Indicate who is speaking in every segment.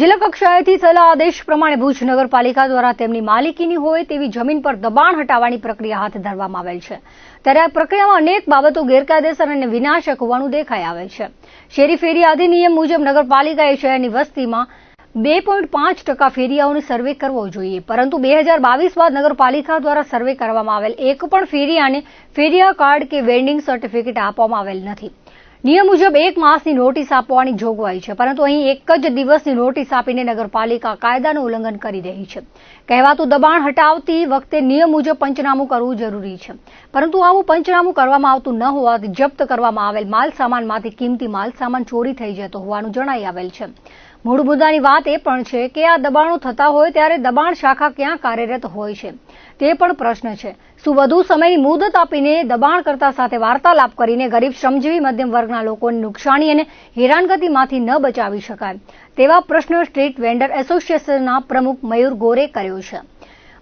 Speaker 1: જિલ્લા કક્ષાએથી થયેલા આદેશ પ્રમાણે ભુજ નગરપાલિકા દ્વારા તેમની માલિકીની હોય તેવી જમીન પર દબાણ હટાવવાની પ્રક્રિયા હાથ ધરવામાં આવેલ છે। ત્યારે આ પ્રક્રિયામાં અનેક બાબતો ગેરકાયદેસર અને વિનાશક હોવાનું દેખાઈ આવેલ છે। શેરી ફેરી અધિનિયમ મુજબ નગરપાલિકાએ શહેરની વસ્તીમાં 2.5% ફેરિયાઓને સર્વે કરવો જોઈએ, પરંતુ 2022 બાદ નગરપાલિકા દ્વારા સર્વે કરવામાં આવેલ એક પણ ફેરિયાને ફેરિયા કાર્ડ કે વેન્ડિંગ સર્ટિફિકેટ આપવામાં આવેલ નથી। નિયમ મુજબ 1 માસની નોટિસ આપવાની જોગવાઈ છે, પરંતુ અહીં એક જ દિવસની નોટિસ આપીને નગરપાલિકા કાયદાનું ઉલ્લંઘન કરી રહી છે। કહેવાતું દબાણ હટાવતી વખતે નિયમ મુજબ પંચનામું કરવું જરૂરી છે, પરંતુ આવું પંચનામું કરવામાં આવતું ન હોવાથી જપ્ત કરવામાં આવેલ માલ સામાનમાંથી કિંમતી માલ સામાન ચોરી થઈ જતો હોવાનું જણાઈ આવેલ છે। મૂળ મુદ્દાની વાત એ પણ છે કે આ દબાણો થતા હોય ત્યારે દબાણ શાખા ક્યાં કાર્યરત હોય છે તે પણ પ્રશ્ન છે। શું વધુ સમયની મુદત આપીને દબાણકર્તા સાથે વાર્તાલાપ કરીને ગરીબ શ્રમજીવી મધ્યમ વર્ગના લોકોની નુકસાની અને હેરાનગતિમાંથી ન બચાવી શકાય? તેવા પ્રશ્ન સ્ટ્રીટ વેન્ડર એસોસિએશનના પ્રમુખ મયુર ગોરે કર્યો છે।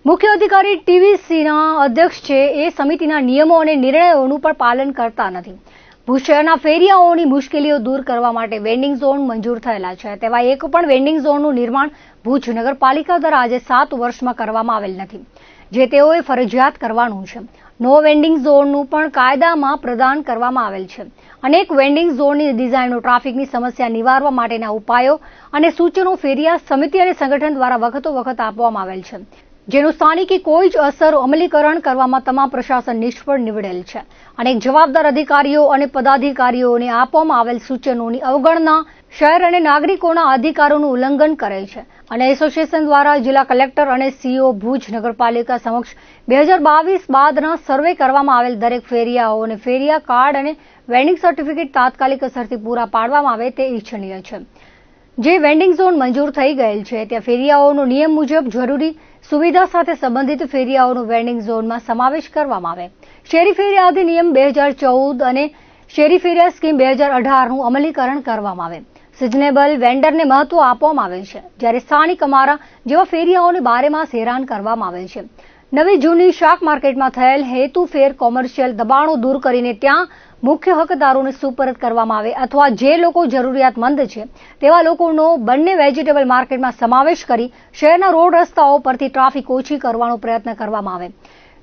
Speaker 1: મુખ્ય અધિકારી ટીવીસીના અધ્યક્ષ છે એ સમિતિના નિયમો અને નિર્ણયોનું પણ પાલન કરતા નથી। ભુજ શહેરના ફેરિયાઓની મુશ્કેલીઓ દૂર કરવા માટે વેન્ડિંગ ઝોન મંજૂર થયેલા છે, તેવા એક પણ વેન્ડિંગ ઝોનનું નિર્માણ ભુજ નગરપાલિકા દ્વારા આજે 7 વર્ષમાં કરવામાં આવેલ નથી, જે તેઓએ ફરજિયાત કરવાનું છે। નો વેન્ડિંગ ઝોનનું પણ કાયદામાં પ્રદાન કરવામાં આવેલ છે। અનેક વેન્ડિંગ ઝોનની ડિઝાઇનો ટ્રાફિકની સમસ્યા નિવારવા માટેના ઉપાયો અને સૂચનો ફેરિયા સમિતિ અને સંગઠન દ્વારા વખત આપવામાં આવેલ છે, જેનું સ્થાનિકે કોઈ જ અમલીકરણ કરવામાં તમામ પ્રશાસન નિષ્ફળ નીવડેલ છે। અનેક જવાબદાર અધિકારીઓ અને પદાધિકારીઓને આપવામાં આવેલ સૂચનોની અવગણના શહેર અને નાગરિકોના અધિકારોનું ઉલ્લંઘન કરે છે અને એસોસિએશન દ્વારા જિલ્લા કલેક્ટર અને સીઓ ભુજ નગરપાલિકા સમક્ષ 2022 બાદના સર્વે કરવામાં આવેલ દરેક ફેરિયાઓને ફેરિયા કાર્ડ અને વેન્ડિંગ સર્ટિફિકેટ તાત્કાલિક અસરથી પૂરા પાડવામાં આવે તે ઇચ્છનીય છે। જે વેન્ડિંગ ઝોન મંજૂર થઈ ગયેલ છે ત્યાં ફેરિયાઓનો નિયમ મુજબ જરૂરી સુવિધા સાથે સંબંધિત ફેરિયાઓનો વેન્ડિંગ ઝોનમાં સમાવેશ કરવામાં આવે। શેરી ફેરિયા અધિનિયમ 2014 અને શેરી ફેરિયા સ્કીમ 2018નું અમલીકરણ કરવામાં આવે। સિઝનેબલ વેન્ડરને મહત્વ આપવામાં આવે છે, જ્યારે સ્થાનિક અમારા જેવા ફેરિયાઓને બારેમાસ હેરાન કરવામાં આવે છે। નવી જૂની શાક માર્કેટમાં થયેલ હેતુફેર કોમર્શિયલ દબાણો દૂર કરીને ત્યાં મુખ્ય હકદારોને સુપરત કરવામાં આવે અથવા જે લોકો જરૂરિયાતમંદ છે તેવા લોકોનો બંને વેજીટેબલ માર્કેટમાં સમાવેશ કરી શહેરના રોડ રસ્તાઓ પરથી ટ્રાફિક ઓછી કરવાનો પ્રયત્ન કરવામાં આવે।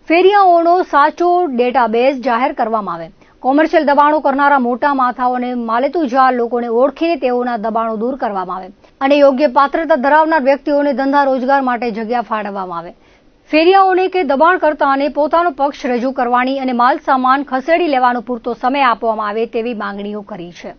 Speaker 1: ફેરિયાઓનો સાચો ડેટાબેઝ જાહેર કરવામાં આવે। કોમર્શિયલ દબાણો કરનારા મોટા માથાઓ અને માલેતુજાર લોકોને ઓળખીને તેઓના દબાણો દૂર કરવામાં આવે અને યોગ્ય પાત્રતા ધરાવનાર વ્યક્તિઓને ધંધા રોજગાર માટે જગ્યા ફાળવવામાં આવે। ફેરિયાઓને કે દબાણકર્તાને પોતાનો પક્ષ રજૂ કરવાની અને માલ સામાન ખસેડી લેવાનો પૂરતો સમય આપવામાં આવે તેવી માંગણીઓ કરી છે।